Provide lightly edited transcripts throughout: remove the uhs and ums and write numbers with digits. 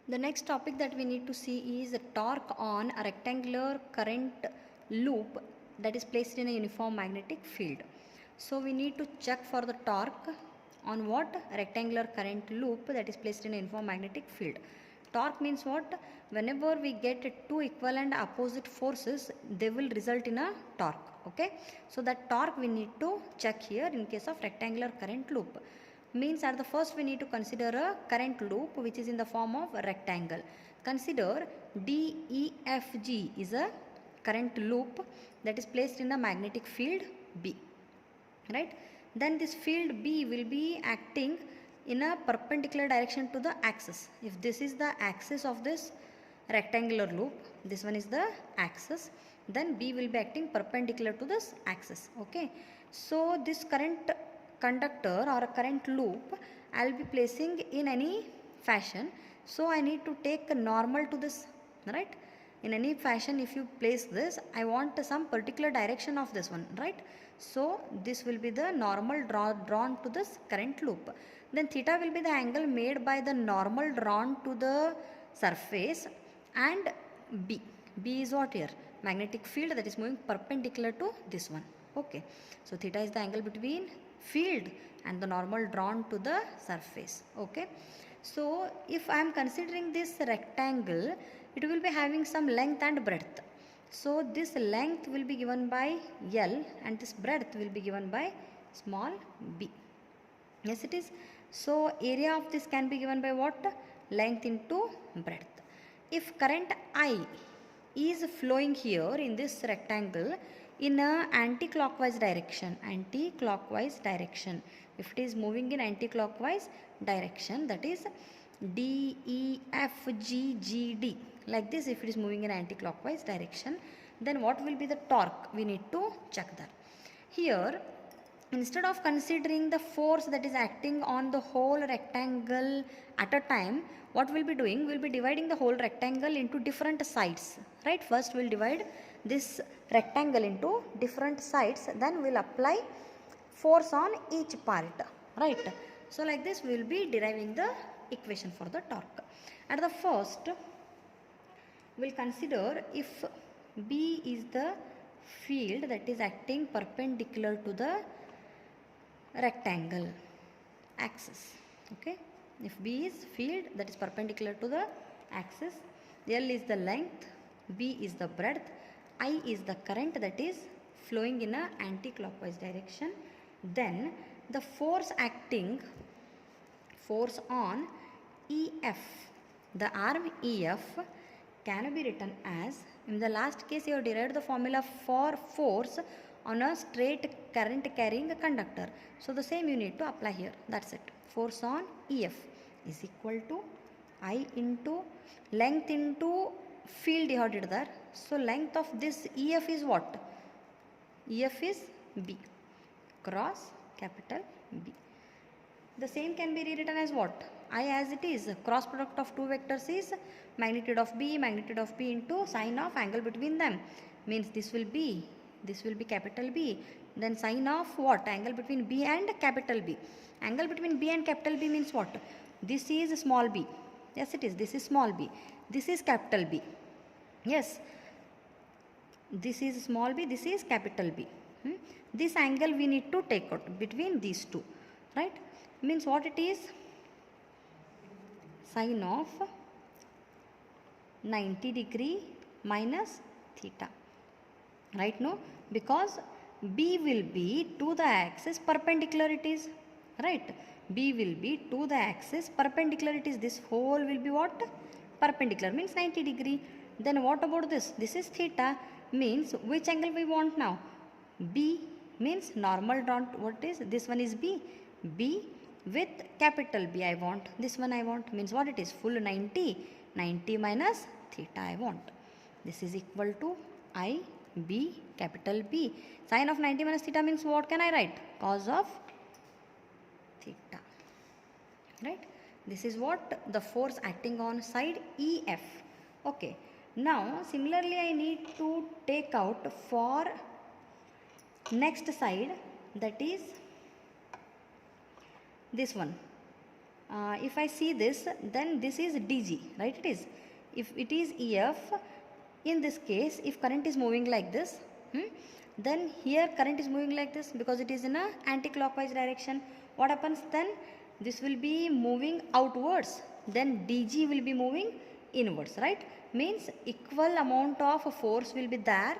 The next topic that we need to see is torque on a rectangular current loop that is placed in a uniform magnetic field. So we need to check for the torque on what? Rectangular current loop that is placed in a uniform magnetic field. Torque means what? Whenever we get two equal and opposite forces, they will result in a torque. Okay, so that torque we need to check here in case of rectangular current loop. Means at the first we need to consider a current loop which is in the form of a rectangle. Consider DEFG is a current loop that is placed in the magnetic field B, right? Then this field B will be acting in a perpendicular direction to the axis. If this is the axis of this rectangular loop, this one is the axis, then B will be acting perpendicular to this axis. Okay, so this current conductor or a current loop I will be placing in any fashion. So I need to take a normal to this, right? In any fashion, if you place this, I want some particular direction of this one, right? So this will be the normal drawn to this current loop. Then theta will be the angle made by the normal drawn to the surface, and B is what here? Magnetic field that is moving perpendicular to this one. Okay, so theta is the angle between field and the normal drawn to the surface. Okay, so if I am considering this rectangle, it will be having some length and breadth. So this length will be given by L and this breadth will be given by small b. Yes, it is. So area of this can be given by what? Length into breadth. If current I is flowing here in this rectangle in a anti-clockwise direction, if it is moving in anti-clockwise direction, that is D, E, F, G, G, D, like this, if it is moving in anti-clockwise direction, then what will be the torque? We need to check that. Here, instead of considering the force that is acting on the whole rectangle at a time, what we'll be doing? We'll be dividing the whole rectangle into different sides, right? First we'll divide this rectangle into different sides, then we'll apply force on each part, right? So like this we will be deriving the equation for the torque. At the first, we'll consider if B is the field that is acting perpendicular to the rectangle axis. Okay, if B is field that is perpendicular to the axis, L is the length, B is the breadth, I is the current that is flowing in a anti-clockwise direction, then the force on EF, the arm EF can be written as, in the last case you have derived the formula for force on a straight current carrying a conductor. So the same you need to apply here. That's it. Force on EF is equal to I into length into field you have did there. So length of this EF is what? EF is B cross capital B. The same can be rewritten as what? I as it is. Cross product of two vectors is magnitude of B into sine of angle between them. Means this will be capital B. Then sine of what? Angle between B and capital B. Angle between B and capital B means what? This is small b. Yes, it is. This is small b. This is capital B. Yes. This is small b. This is capital B. This angle we need to take out between these two. Right? Means what it is? Sine of 90 degree minus theta. Right? No? Because B will be to the axis perpendicular it is. Right? B will be to the axis perpendicular it is. This whole will be what? Perpendicular means 90 degree. Then what about this? This is theta. Means which angle we want now? B means normal drawn. What is? This one is B. B with capital B I want. This one I want. Means what it is? Full 90. 90 minus theta I want. This is equal to I B capital B. Sine of 90 minus theta means what can I write? Cos of theta. Right? This is what the force acting on side EF. Okay. Now similarly I need to take out for next side, that is this one. if I see this, then this is dg, right? It is. If it is ef, in this case, if current is moving like this, then here current is moving like this because it is in a anti-clockwise direction. What happens then? This will be moving outwards, then dg will be moving inwards, right? Means equal amount of force will be there,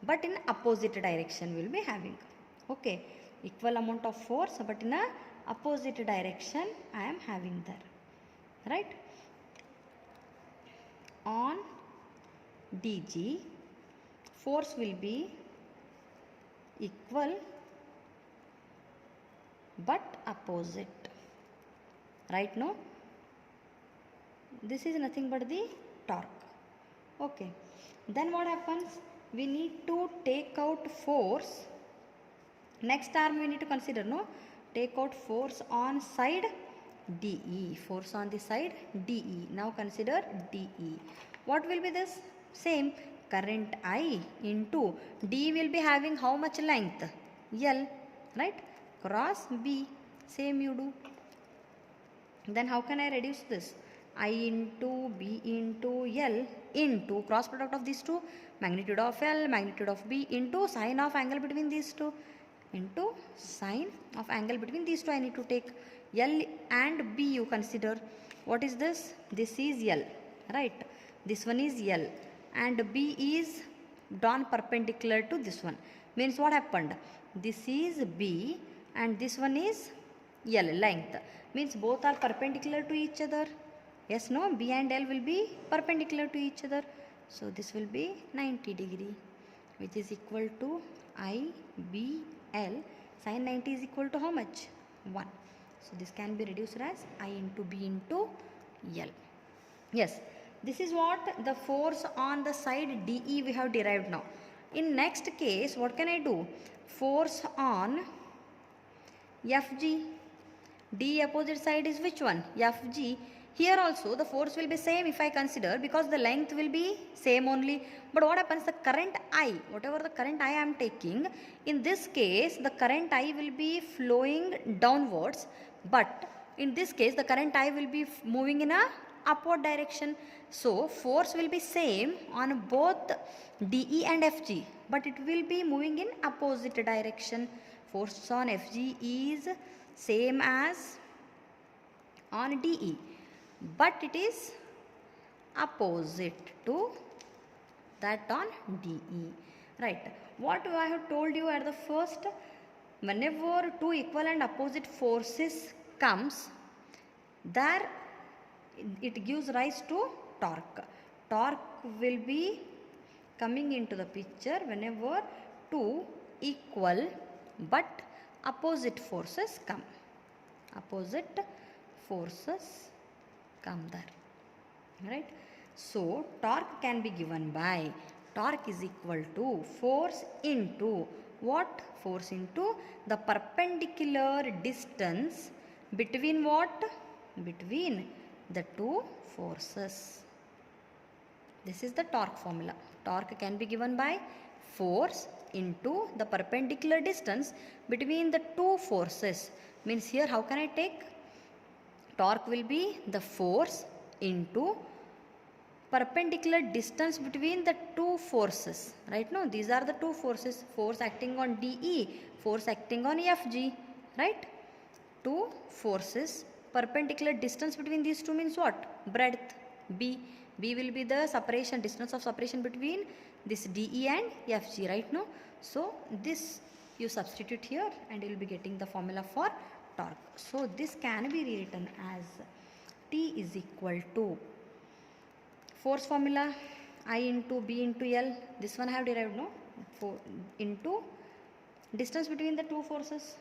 but in opposite direction will be having. Okay, equal amount of force, but in a opposite direction I am having there, right? On dg, force will be equal but opposite, right? No, this is nothing but the torque. Okay, then what happens? We need to take out force. Next term we need to consider, no? Take out force on side DE. Force on the side DE. Now consider DE. What will be this? Same. Current I into D will be having how much length? L, right? Cross B. Same you do. Then how can I reduce this? I into B into L into cross product of these two, magnitude of L, magnitude of B into sine of angle between these two, into sine of angle between these two. I need to take L and B. You consider, what is this? This is L, right? This one is L and B is drawn perpendicular to this one. Means what happened? This is B and this one is L, length. Means both are perpendicular to each other. Yes, no? B and L will be perpendicular to each other. So this will be 90 degree, which is equal to I, B, L. Sin 90 is equal to how much? 1. So this can be reduced as I into B into L. Yes, this is what the force on the side DE we have derived now. In next case, what can I do? Force on FG. D opposite side is which one? FG. Here also the force will be same if I consider, because the length will be same only. But what happens? The current I, whatever the current I am taking, in this case the current I will be flowing downwards, but in this case the current I will be moving in a upward direction. So force will be same on both DE and FG, but it will be moving in opposite direction. Force on FG is same as on DE, but it is opposite to that on DE, right? What I have told you at the first, whenever two equal and opposite forces comes, there it gives rise to torque. Torque will be coming into the picture whenever two equal but opposite forces come. Opposite forces come there, right? So torque can be given by, torque is equal to force into what? Force into the perpendicular distance between what? Between the two forces. This is the torque formula. Torque can be given by force into the perpendicular distance between the two forces. Means here how can I take? Torque will be the force into perpendicular distance between the two forces, right? No, these are the two forces, force acting on DE, force acting on FG, right? Two forces, perpendicular distance between these two means what? Breadth, B. B will be the separation, distance of separation between this DE and FG, right? No, so this you substitute here and you will be getting the formula for torque. So this can be rewritten as T is equal to force formula I into B into L. This one I have derived, no? Into distance between the two forces.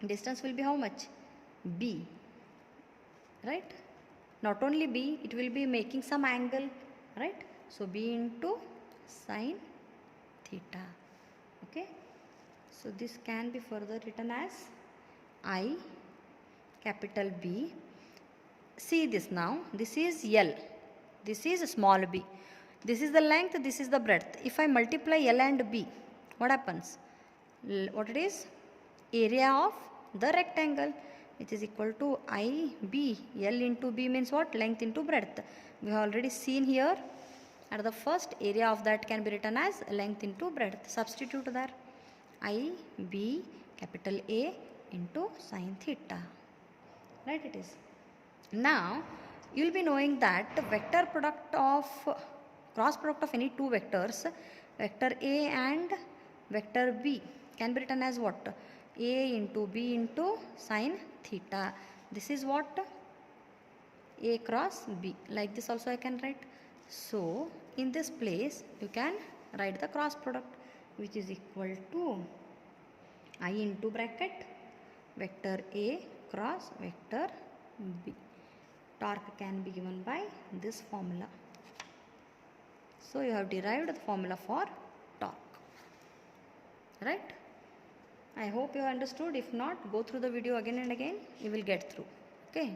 Distance will be how much? B, right? Not only B, it will be making some angle, right? So B into sine theta. Okay, so this can be further written as I capital B. See this now, this is L, this is small b, this is the length, this is the breadth. If I multiply L and B, what happens? What it is? Area of the rectangle. which is equal to IB. L into B means what? Length into breadth. We have already seen here at the first, area of that can be written as length into breadth. Substitute there. IB capital A into sine theta. Right, it is. Now you will be knowing that vector product of cross product of any two vectors, vector A and vector B, can be written as what? A into B into sine theta. This is what? A cross B. Like this also I can write. So in this place you can write the cross product, which is equal to I into bracket vector A cross vector B. Torque can be given by this formula. So you have derived the formula for torque. Right? I hope you have understood. If not, go through the video again and again. You will get through. Okay.